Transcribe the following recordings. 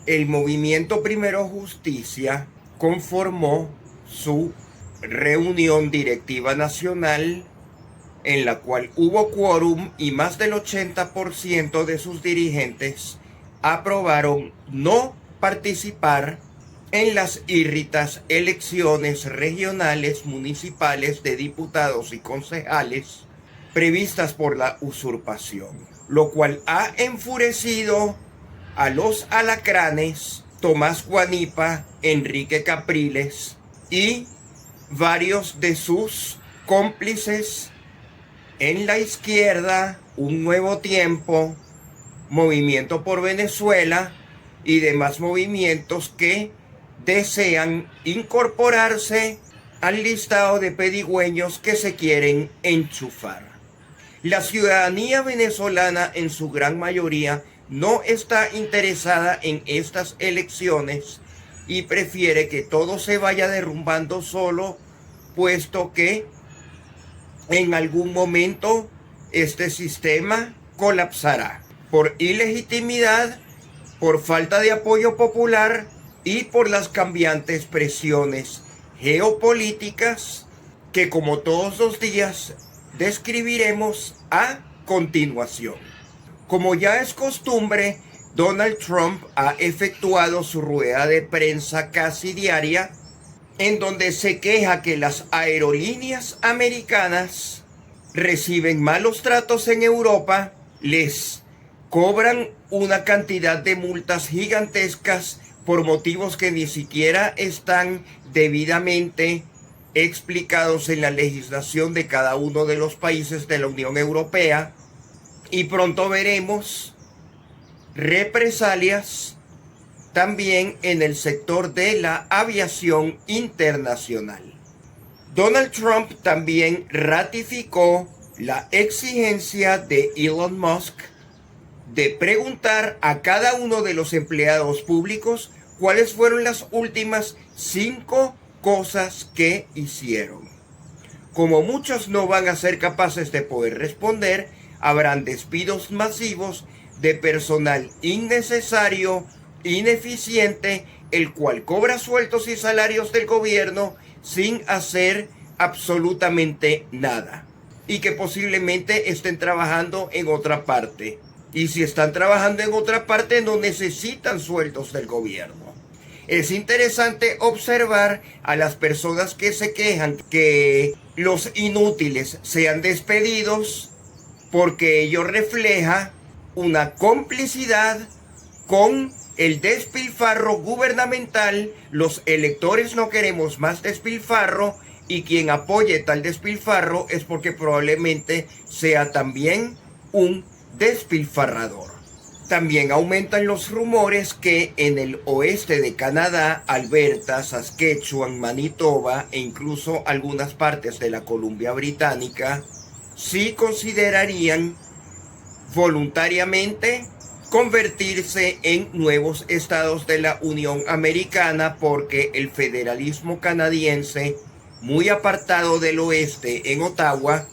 el movimiento Primero Justicia conformó su reunión directiva nacional en la cual hubo quórum y más del 80% de sus dirigentes aprobaron no participar en las írritas elecciones regionales municipales de diputados y concejales previstas por la usurpación, lo cual ha enfurecido a los alacranes Tomás Guanipa, Enrique Capriles y varios de sus cómplices en la izquierda, Un Nuevo Tiempo, Movimiento por Venezuela y demás movimientos que desean incorporarse al listado de pedigüeños que se quieren enchufar. La ciudadanía venezolana en su gran mayoría no está interesada en estas elecciones y prefiere que todo se vaya derrumbando solo, puesto que en algún momento este sistema colapsará por ilegitimidad, por falta de apoyo popular y por las cambiantes presiones geopolíticas que, como todos los días, describiremos a continuación. Como ya es costumbre, Donald Trump ha efectuado su rueda de prensa casi diaria, en donde se queja que las aerolíneas americanas reciben malos tratos en Europa, les cobran una cantidad de multas gigantescas por motivos que ni siquiera están debidamente explicados en la legislación de cada uno de los países de la Unión Europea, y pronto veremos represalias también en el sector de la aviación internacional. Donald Trump también ratificó la exigencia de Elon Musk de preguntar a cada uno de los empleados públicos cuáles fueron las últimas 5 cosas que hicieron. Como muchos no van a ser capaces de poder responder, habrán despidos masivos de personal innecesario, ineficiente, el cual cobra sueldos y salarios del gobierno sin hacer absolutamente nada, y que posiblemente estén trabajando en otra parte. Y si están trabajando en otra parte, no necesitan sueldos del gobierno. Es interesante observar a las personas que se quejan que los inútiles sean despedidos, porque ello refleja una complicidad con el despilfarro gubernamental. Los electores no queremos más despilfarro, y quien apoye tal despilfarro es porque probablemente sea también un despilfarrador. También aumentan los rumores que en el oeste de Canadá, Alberta, Saskatchewan, Manitoba e incluso algunas partes de la Columbia Británica sí considerarían voluntariamente convertirse en nuevos estados de la Unión Americana, porque el federalismo canadiense, muy apartado del oeste en Ottawa,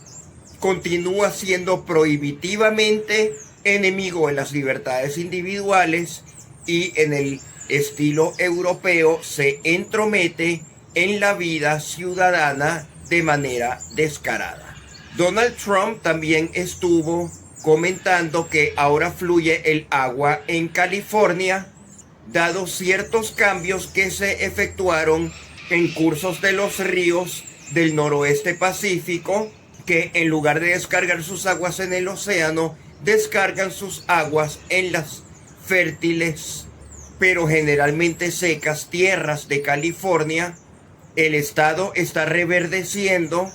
continúa siendo prohibitivamente enemigo de las libertades individuales, y en el estilo europeo se entromete en la vida ciudadana de manera descarada. Donald Trump también estuvo comentando que ahora fluye el agua en California, dado ciertos cambios que se efectuaron en cursos de los ríos del noroeste Pacífico, que en lugar de descargar sus aguas en el océano, descargan sus aguas en las fértiles, pero generalmente secas, tierras de California. El estado está reverdeciendo,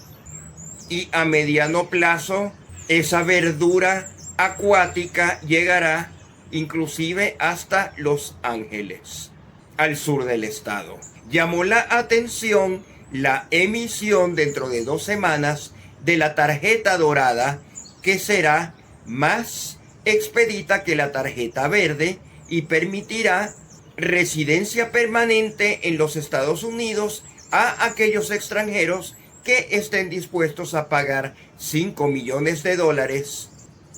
y a mediano plazo esa verdura acuática llegará inclusive hasta Los Ángeles, al sur del estado. Llamó la atención la emisión dentro de 2 semanas de la tarjeta dorada, que será más expedita que la tarjeta verde y permitirá residencia permanente en los Estados Unidos a aquellos extranjeros que estén dispuestos a pagar $5 millones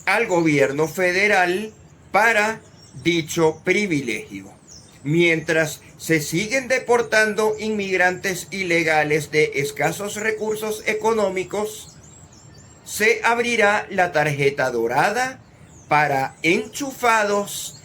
al gobierno federal para dicho privilegio. Mientras se siguen deportando inmigrantes ilegales de escasos recursos económicos, se abrirá la tarjeta dorada para enchufados,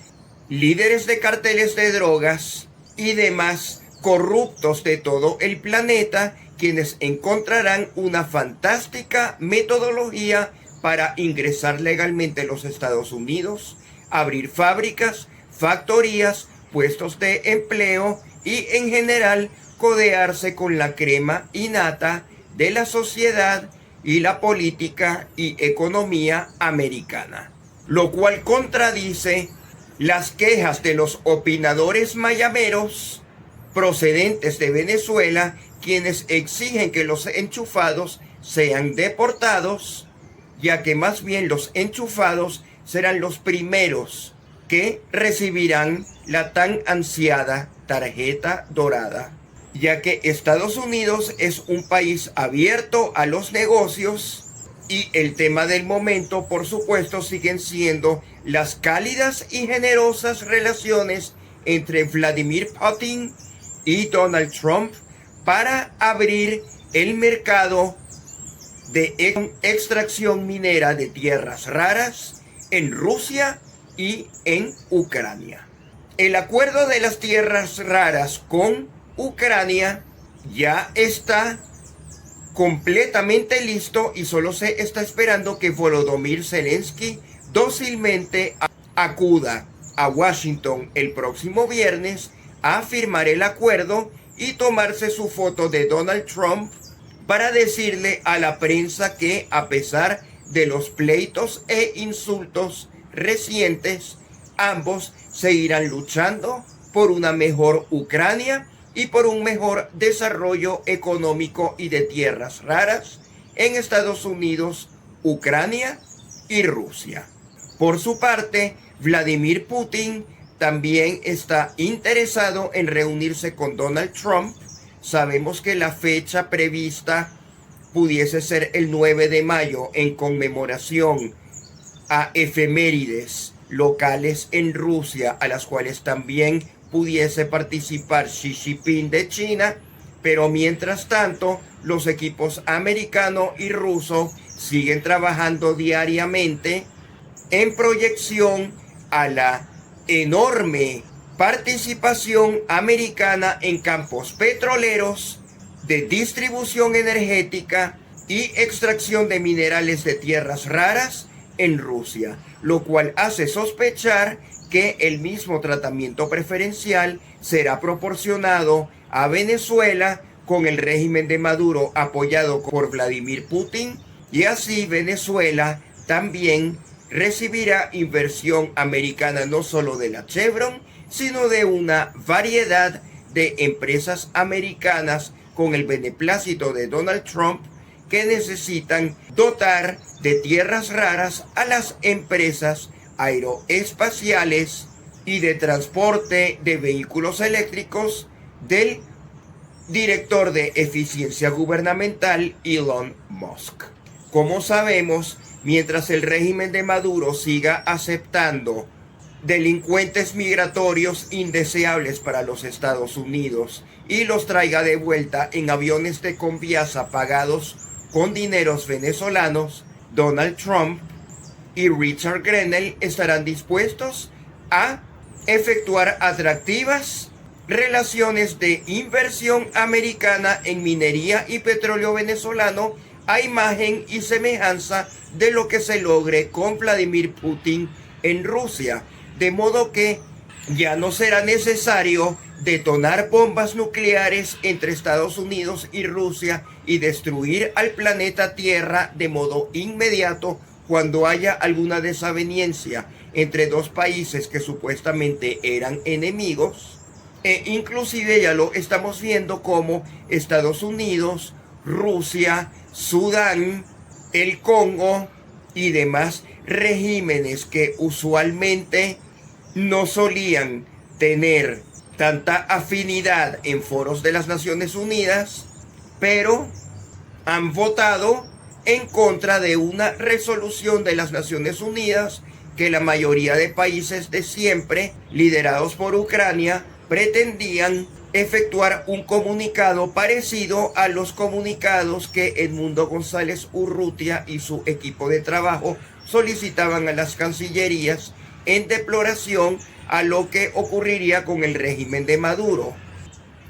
líderes de carteles de drogas y demás corruptos de todo el planeta, quienes encontrarán una fantástica metodología para ingresar legalmente a los Estados Unidos, abrir fábricas, factorías, puestos de empleo y en general codearse con la crema innata de la sociedad y la política y economía americana, lo cual contradice las quejas de los opinadores mayameros procedentes de Venezuela, quienes exigen que los enchufados sean deportados, ya que más bien los enchufados serán los primeros que recibirán la tan ansiada tarjeta dorada, ya que Estados Unidos es un país abierto a los negocios y el tema del momento, por supuesto, siguen siendo las cálidas y generosas relaciones entre Vladimir Putin y Donald Trump para abrir el mercado de extracción minera de tierras raras en Rusia y en Ucrania. El acuerdo de las tierras raras con Ucrania ya está completamente listo y solo se está esperando que Volodymyr Zelensky dócilmente acuda a Washington el próximo viernes a firmar el acuerdo y tomarse su foto de Donald Trump para decirle a la prensa que, a pesar de los pleitos e insultos recientes, ambos seguirán luchando por una mejor Ucrania y por un mejor desarrollo económico y de tierras raras en Estados Unidos, Ucrania y Rusia. Por su parte, Vladimir Putin también está interesado en reunirse con Donald Trump. Sabemos que la fecha prevista pudiese ser el 9 de mayo en conmemoración a efemérides locales en Rusia, a las cuales también pudiese participar Xi Jinping de China, pero mientras tanto los equipos americano y ruso siguen trabajando diariamente en proyección a la enorme participación americana en campos petroleros, de distribución energética y extracción de minerales de tierras raras en Rusia, lo cual hace sospechar que el mismo tratamiento preferencial será proporcionado a Venezuela con el régimen de Maduro apoyado por Vladimir Putin, y así Venezuela también recibirá inversión americana no solo de la Chevron, sino de una variedad de empresas americanas con el beneplácito de Donald Trump, que necesitan dotar de tierras raras a las empresas aeroespaciales y de transporte de vehículos eléctricos del director de eficiencia gubernamental Elon Musk. Como sabemos, mientras el régimen de Maduro siga aceptando delincuentes migratorios indeseables para los Estados Unidos y los traiga de vuelta en aviones de Conviasa pagados con dineros venezolanos, Donald Trump y Richard Grenell estarán dispuestos a efectuar atractivas relaciones de inversión americana en minería y petróleo venezolano a imagen y semejanza de lo que se logre con Vladimir Putin en Rusia, de modo que ya no será necesario detonar bombas nucleares entre Estados Unidos y Rusia y destruir al planeta Tierra de modo inmediato cuando haya alguna desaveniencia entre dos países que supuestamente eran enemigos. E inclusive ya lo estamos viendo como Estados Unidos, Rusia, Sudán, el Congo y demás regímenes que usualmente no solían tener tanta afinidad en foros de las Naciones Unidas, pero han votado en contra de una resolución de las Naciones Unidas que la mayoría de países de siempre, liderados por Ucrania, pretendían efectuar un comunicado parecido a los comunicados que Edmundo González Urrutia y su equipo de trabajo solicitaban a las cancillerías en deploración a lo que ocurriría con el régimen de Maduro.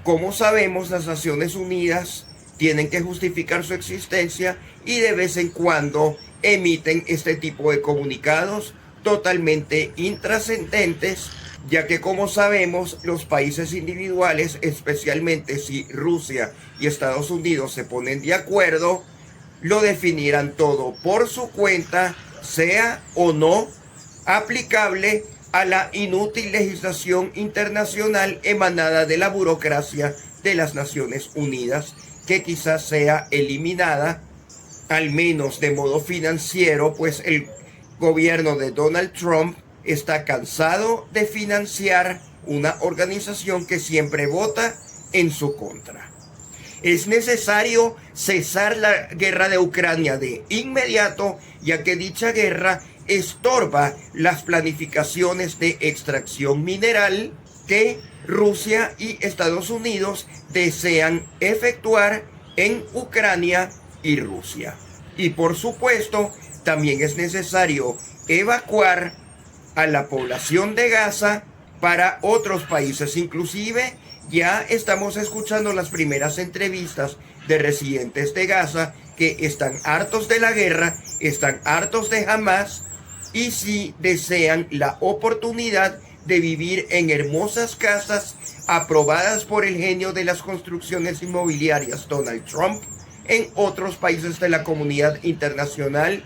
Como sabemos, las Naciones Unidas tienen que justificar su existencia y de vez en cuando emiten este tipo de comunicados totalmente intrascendentes, ya que, como sabemos, los países individuales, especialmente si Rusia y Estados Unidos se ponen de acuerdo, lo definirán todo por su cuenta, sea o no aplicable a la inútil legislación internacional emanada de la burocracia de las Naciones Unidas, que quizás sea eliminada, al menos de modo financiero, pues el gobierno de Donald Trump está cansado de financiar una organización que siempre vota en su contra. Es necesario cesar la guerra de Ucrania de inmediato, ya que dicha guerra estorba las planificaciones de extracción mineral que Rusia y Estados Unidos desean efectuar en Ucrania y Rusia. Y por supuesto, también es necesario evacuar a la población de Gaza para otros países. Inclusive ya estamos escuchando las primeras entrevistas de residentes de Gaza que están hartos de la guerra, están hartos de Hamás y sí desean la oportunidad de vivir en hermosas casas aprobadas por el genio de las construcciones inmobiliarias Donald Trump en otros países de la comunidad internacional,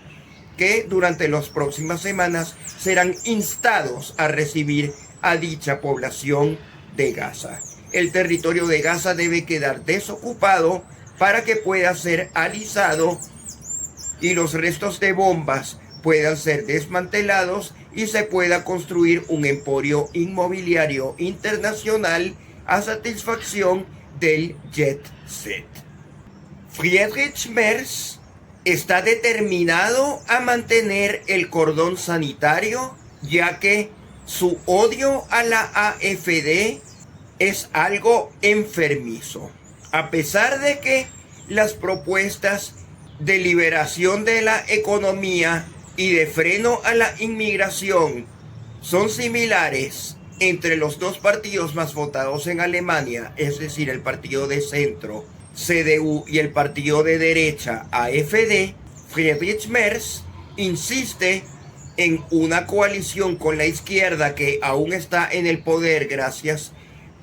que durante las próximas semanas serán instados a recibir a dicha población de Gaza. El territorio de Gaza debe quedar desocupado para que pueda ser alisado y los restos de bombas puedan ser desmantelados y se pueda construir un emporio inmobiliario internacional a satisfacción del jet set. Friedrich Merz está determinado a mantener el cordón sanitario, ya que su odio a la AfD es algo enfermizo. A pesar de que las propuestas de liberación de la economía y de freno a la inmigración son similares entre los dos partidos más votados en Alemania, es decir, el partido de centro, CDU, y el partido de derecha, AfD, Friedrich Merz insiste en una coalición con la izquierda que aún está en el poder gracias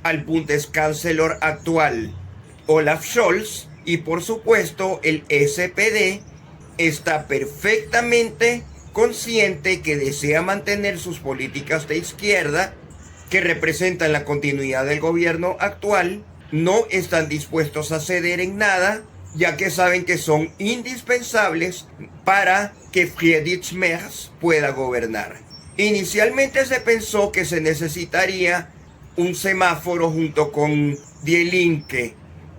al Bundeskanzler actual, Olaf Scholz, y por supuesto el SPD está perfectamente consciente que desea mantener sus políticas de izquierda que representan la continuidad del gobierno actual. No están dispuestos a ceder en nada, ya que saben que son indispensables para que Friedrich Merz pueda gobernar. Inicialmente se pensó que se necesitaría un semáforo junto con Die Linke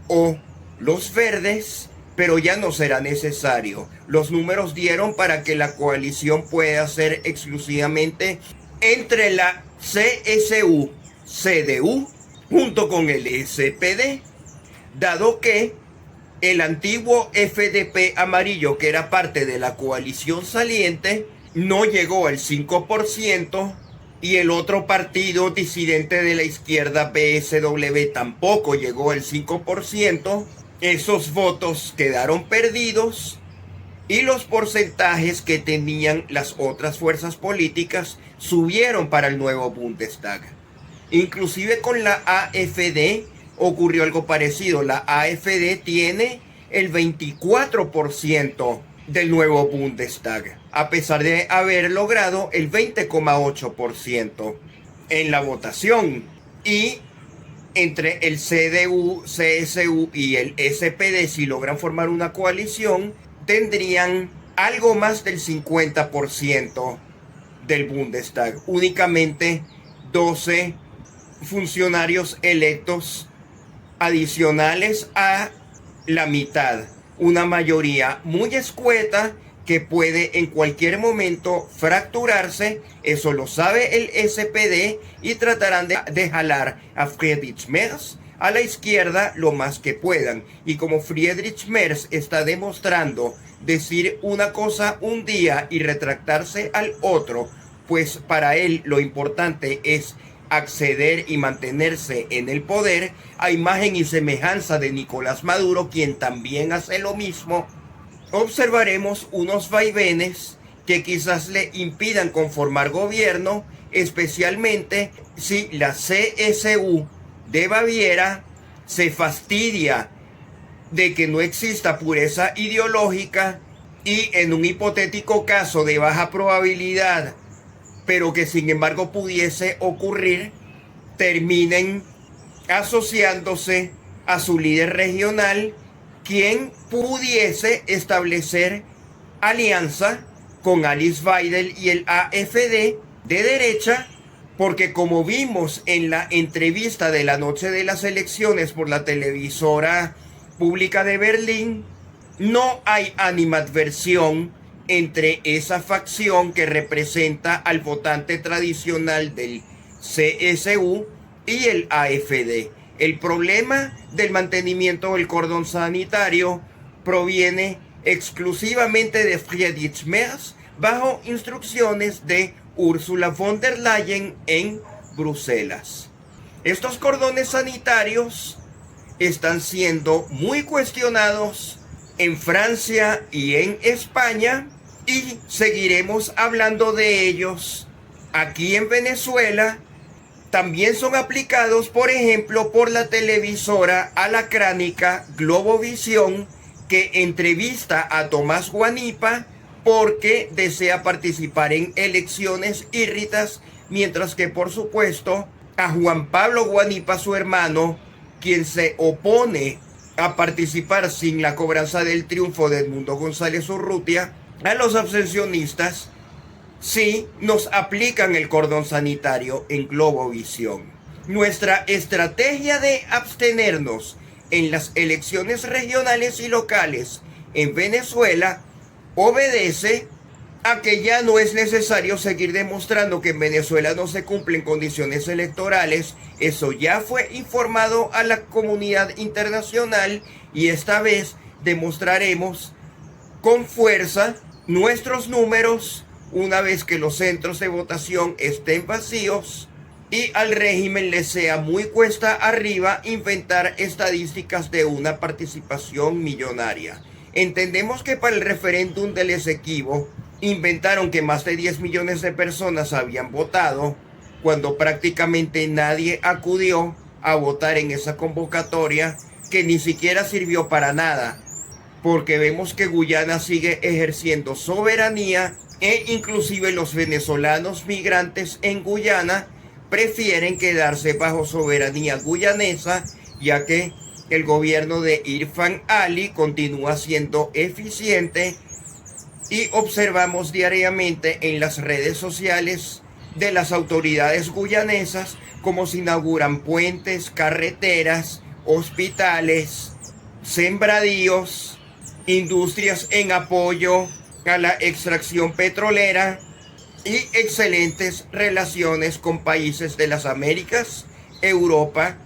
o los Verdes, pero ya no será necesario. Los números dieron para que la coalición pueda ser exclusivamente entre la CSU, CDU, junto con el SPD, dado que el antiguo FDP amarillo, que era parte de la coalición saliente, no llegó al 5%, y el otro partido disidente de la izquierda, PSW, tampoco llegó al 5%. Esos votos quedaron perdidos y los porcentajes que tenían las otras fuerzas políticas subieron para el nuevo Bundestag. Inclusive con la AfD ocurrió algo parecido. La AfD tiene el 24% del nuevo Bundestag, a pesar de haber logrado el 20,8% en la votación. Y entre el CDU, CSU y el SPD, si logran formar una coalición, tendrían algo más del 50% del Bundestag. Únicamente 12 funcionarios electos adicionales a la mitad. Una mayoría muy escueta que puede en cualquier momento fracturarse. Eso lo sabe el SPD y tratarán de jalar a Friedrich Merz a la izquierda lo más que puedan. Y como Friedrich Merz está demostrando decir una cosa un día y retractarse al otro, pues para él lo importante es acceder y mantenerse en el poder, a imagen y semejanza de Nicolás Maduro, quien también hace lo mismo, observaremos unos vaivenes que quizás le impidan conformar gobierno, especialmente si la CSU de Baviera se fastidia de que no exista pureza ideológica y en un hipotético caso de baja probabilidad, pero que sin embargo pudiese ocurrir, terminen asociándose a su líder regional, quien pudiese establecer alianza con Alice Weidel y el AfD de derecha, porque como vimos en la entrevista de la noche de las elecciones por la televisora pública de Berlín, no hay animadversión entre esa facción que representa al votante tradicional del CSU y el AfD. El problema del mantenimiento del cordón sanitario proviene exclusivamente de Friedrich Merz bajo instrucciones de Ursula von der Leyen en Bruselas. Estos cordones sanitarios están siendo muy cuestionados en Francia y en España, y seguiremos hablando de ellos aquí en Venezuela. También son aplicados, por ejemplo, por la televisora alacránica Globovisión, que entrevista a Tomás Guanipa porque desea participar en elecciones írritas, mientras que, por supuesto, a Juan Pablo Guanipa, su hermano, quien se opone a participar sin la cobranza del triunfo de Edmundo González Urrutia, a los abstencionistas sí nos aplican el cordón sanitario en Globovisión. Nuestra estrategia de abstenernos en las elecciones regionales y locales en Venezuela obedece a que ya no es necesario seguir demostrando que en Venezuela no se cumplen condiciones electorales. Eso ya fue informado a la comunidad internacional, y esta vez demostraremos con fuerza nuestros números una vez que los centros de votación estén vacíos y al régimen le sea muy cuesta arriba inventar estadísticas de una participación millonaria. Entendemos que para el referéndum del Esequibo inventaron que más de 10 millones de personas habían votado, cuando prácticamente nadie acudió a votar en esa convocatoria, que ni siquiera sirvió para nada, porque vemos que Guyana sigue ejerciendo soberanía, e inclusive los venezolanos migrantes en Guyana prefieren quedarse bajo soberanía guyanesa, ya que el gobierno de Irfan Ali continúa siendo eficiente, y observamos diariamente en las redes sociales de las autoridades guyanesas cómo se inauguran puentes, carreteras, hospitales, sembradíos, industrias en apoyo a la extracción petrolera y excelentes relaciones con países de las Américas, Europa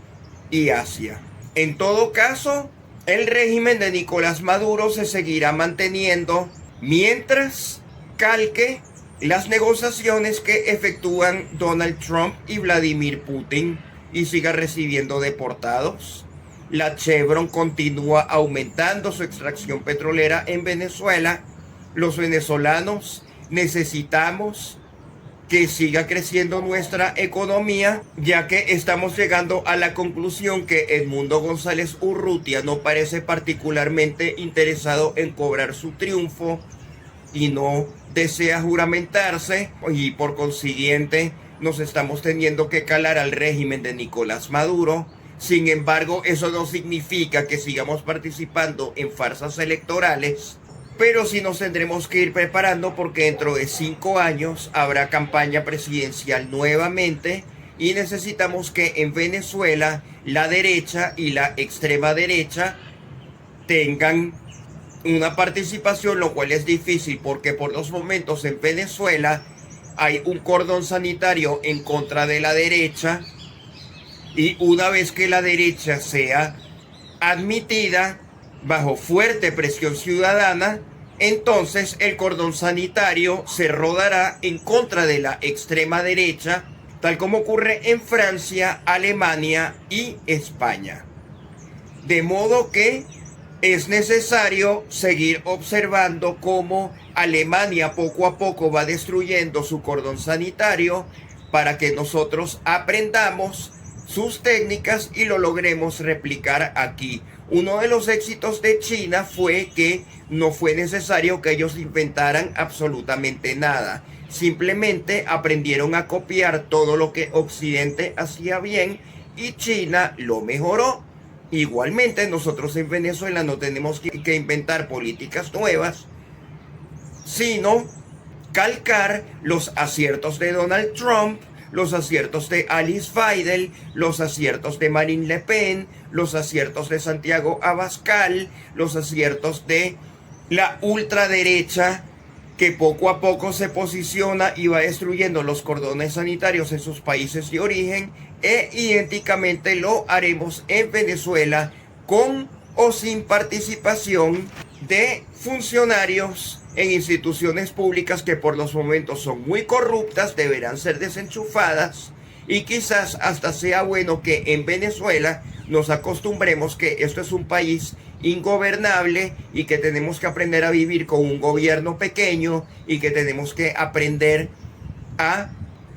y Asia. En todo caso, el régimen de Nicolás Maduro se seguirá manteniendo mientras calque las negociaciones que efectúan Donald Trump y Vladimir Putin y siga recibiendo deportados. La Chevron continúa aumentando su extracción petrolera en Venezuela. Los venezolanos necesitamos que siga creciendo nuestra economía, ya que estamos llegando a la conclusión que Edmundo González Urrutia no parece particularmente interesado en cobrar su triunfo y no desea juramentarse, y por consiguiente nos estamos teniendo que calar al régimen de Nicolás Maduro. Sin embargo, eso no significa que sigamos participando en farsas electorales, pero sí nos tendremos que ir preparando, porque dentro de 5 años habrá campaña presidencial nuevamente, y necesitamos que en Venezuela la derecha y la extrema derecha tengan una participación, lo cual es difícil porque por los momentos en Venezuela hay un cordón sanitario en contra de la derecha, y una vez que la derecha sea admitida bajo fuerte presión ciudadana, entonces el cordón sanitario se rodará en contra de la extrema derecha, tal como ocurre en Francia, Alemania y España. De modo que es necesario seguir observando cómo Alemania poco a poco va destruyendo su cordón sanitario para que nosotros aprendamos sus técnicas y lo logremos replicar aquí. Uno de los éxitos de China fue que no fue necesario que ellos inventaran absolutamente nada. Simplemente aprendieron a copiar todo lo que Occidente hacía bien y China lo mejoró. Igualmente, nosotros en Venezuela no tenemos que inventar políticas nuevas, sino calcar los aciertos de Donald Trump, los aciertos de Alice Weidel, los aciertos de Marine Le Pen, los aciertos de Santiago Abascal, los aciertos de la ultraderecha que poco a poco se posiciona y va destruyendo los cordones sanitarios en sus países de origen, e idénticamente lo haremos en Venezuela con o sin participación de funcionarios en instituciones públicas que por los momentos son muy corruptas, deberán ser desenchufadas, y quizás hasta sea bueno que en Venezuela nos acostumbremos que esto es un país ingobernable y que tenemos que aprender a vivir con un gobierno pequeño y que tenemos que aprender a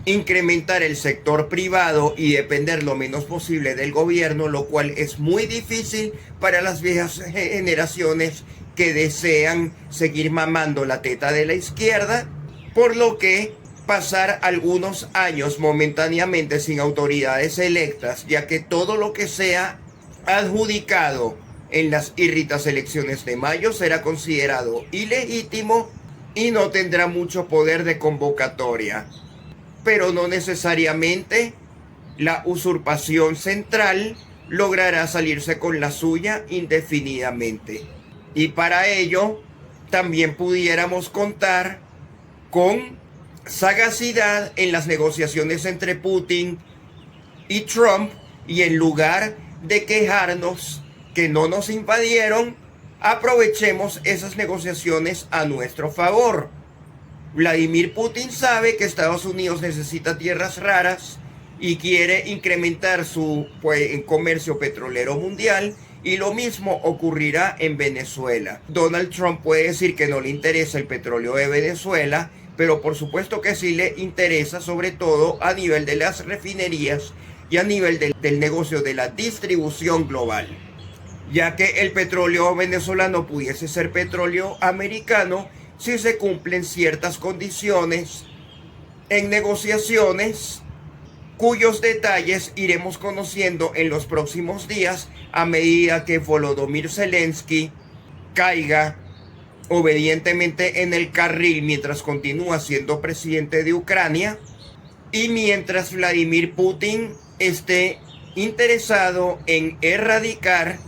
incrementar el sector privado y depender lo menos posible del gobierno, lo cual es muy difícil para las viejas generaciones que desean seguir mamando la teta de la izquierda, por lo que pasar algunos años momentáneamente sin autoridades electas, ya que todo lo que sea adjudicado en las írritas elecciones de mayo será considerado ilegítimo y no tendrá mucho poder de convocatoria. Pero no necesariamente la usurpación central logrará salirse con la suya indefinidamente. Y para ello también pudiéramos contar con sagacidad en las negociaciones entre Putin y Trump, y en lugar de quejarnos que no nos invadieron, aprovechemos esas negociaciones a nuestro favor. Vladimir Putin sabe que Estados Unidos necesita tierras raras y quiere incrementar su comercio petrolero mundial, y lo mismo ocurrirá en Venezuela. Donald Trump puede decir que no le interesa el petróleo de Venezuela, pero por supuesto que sí le interesa, sobre todo a nivel de las refinerías y a nivel del negocio de la distribución global, ya que el petróleo venezolano pudiese ser petróleo americano si se cumplen ciertas condiciones en negociaciones cuyos detalles iremos conociendo en los próximos días a medida que Volodymyr Zelensky caiga obedientemente en el carril mientras continúa siendo presidente de Ucrania, y mientras Vladimir Putin esté interesado en erradicar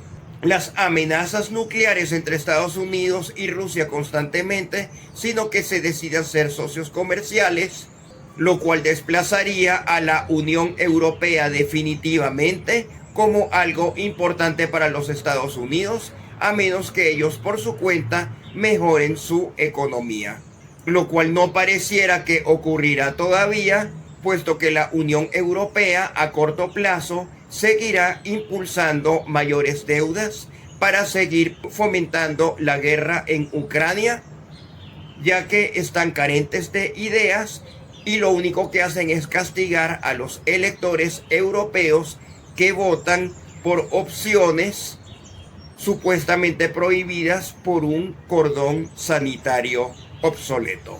las amenazas nucleares entre Estados Unidos y Rusia constantemente, sino que se decidan ser socios comerciales, lo cual desplazaría a la Unión Europea definitivamente como algo importante para los Estados Unidos, a menos que ellos por su cuenta mejoren su economía, lo cual no pareciera que ocurrirá todavía, puesto que la Unión Europea a corto plazo seguirá impulsando mayores deudas para seguir fomentando la guerra en Ucrania, ya que están carentes de ideas y lo único que hacen es castigar a los electores europeos que votan por opciones supuestamente prohibidas por un cordón sanitario obsoleto.